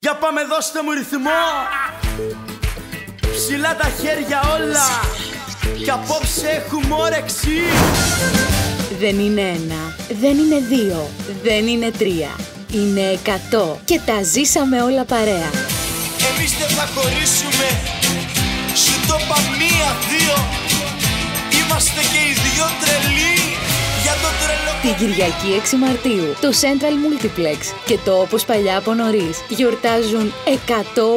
Για πάμε, δώστε μου ρυθμό. Ψηλά τα χέρια όλα. Κι απόψε έχουμε όρεξη. Δεν είναι ένα, δεν είναι δύο, δεν είναι τρία. Είναι 100 και τα ζήσαμε όλα παρέα. Εμείς δεν θα χωρίσουμε. Σου το είπα μία, δύο. Είμαστε και οι δυο τρελοί. Για το τρελό. Την Κυριακή 6 Μαρτίου το Central Multiplex και το Όπως Παλιά από Νωρίς γιορτάζουν 100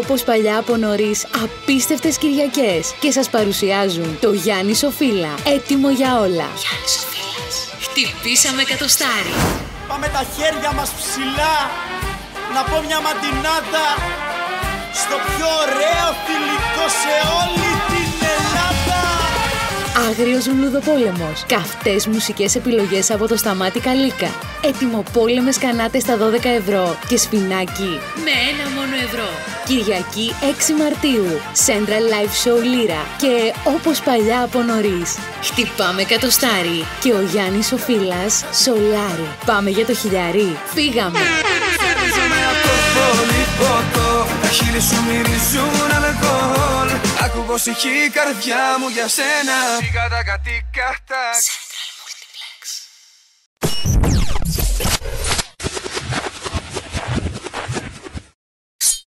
όπως παλιά από νωρίς απίστευτες Κυριακές και σας παρουσιάζουν το Γιάννη Σοφίλα. Έτοιμο για όλα. Γιάννη Σοφίλας. Χτυπήσαμε εκατοστάρι. Πάμε τα χέρια μας ψηλά. Να πω μια ματινάτα στο πιο ωραίο θηλυκό σε όλη την Ελλάδα. Άγριος λουδοπόλεμος. Καυτές μουσικές επιλογές από το Σταμάτη Καλίκα. Ετοιμοπόλεμες κανάτες στα 12 ευρώ και σφινάκι με ένα μόνο ευρώ. Κυριακή 6 Μαρτίου. Central Live Show Λύρα και όπως παλιά από νωρίς. Χτυπάμε εκατοστάρι και ο Γιάννης Σοφίλας σολάρι. Πάμε για το χιλιάρι. Φύγαμε. Τα χείλη σου μυρίζουν αλκοόλ. Άκου πως ηχεί η καρδιά μου για σένα. Σιγά τα κατοικάτα.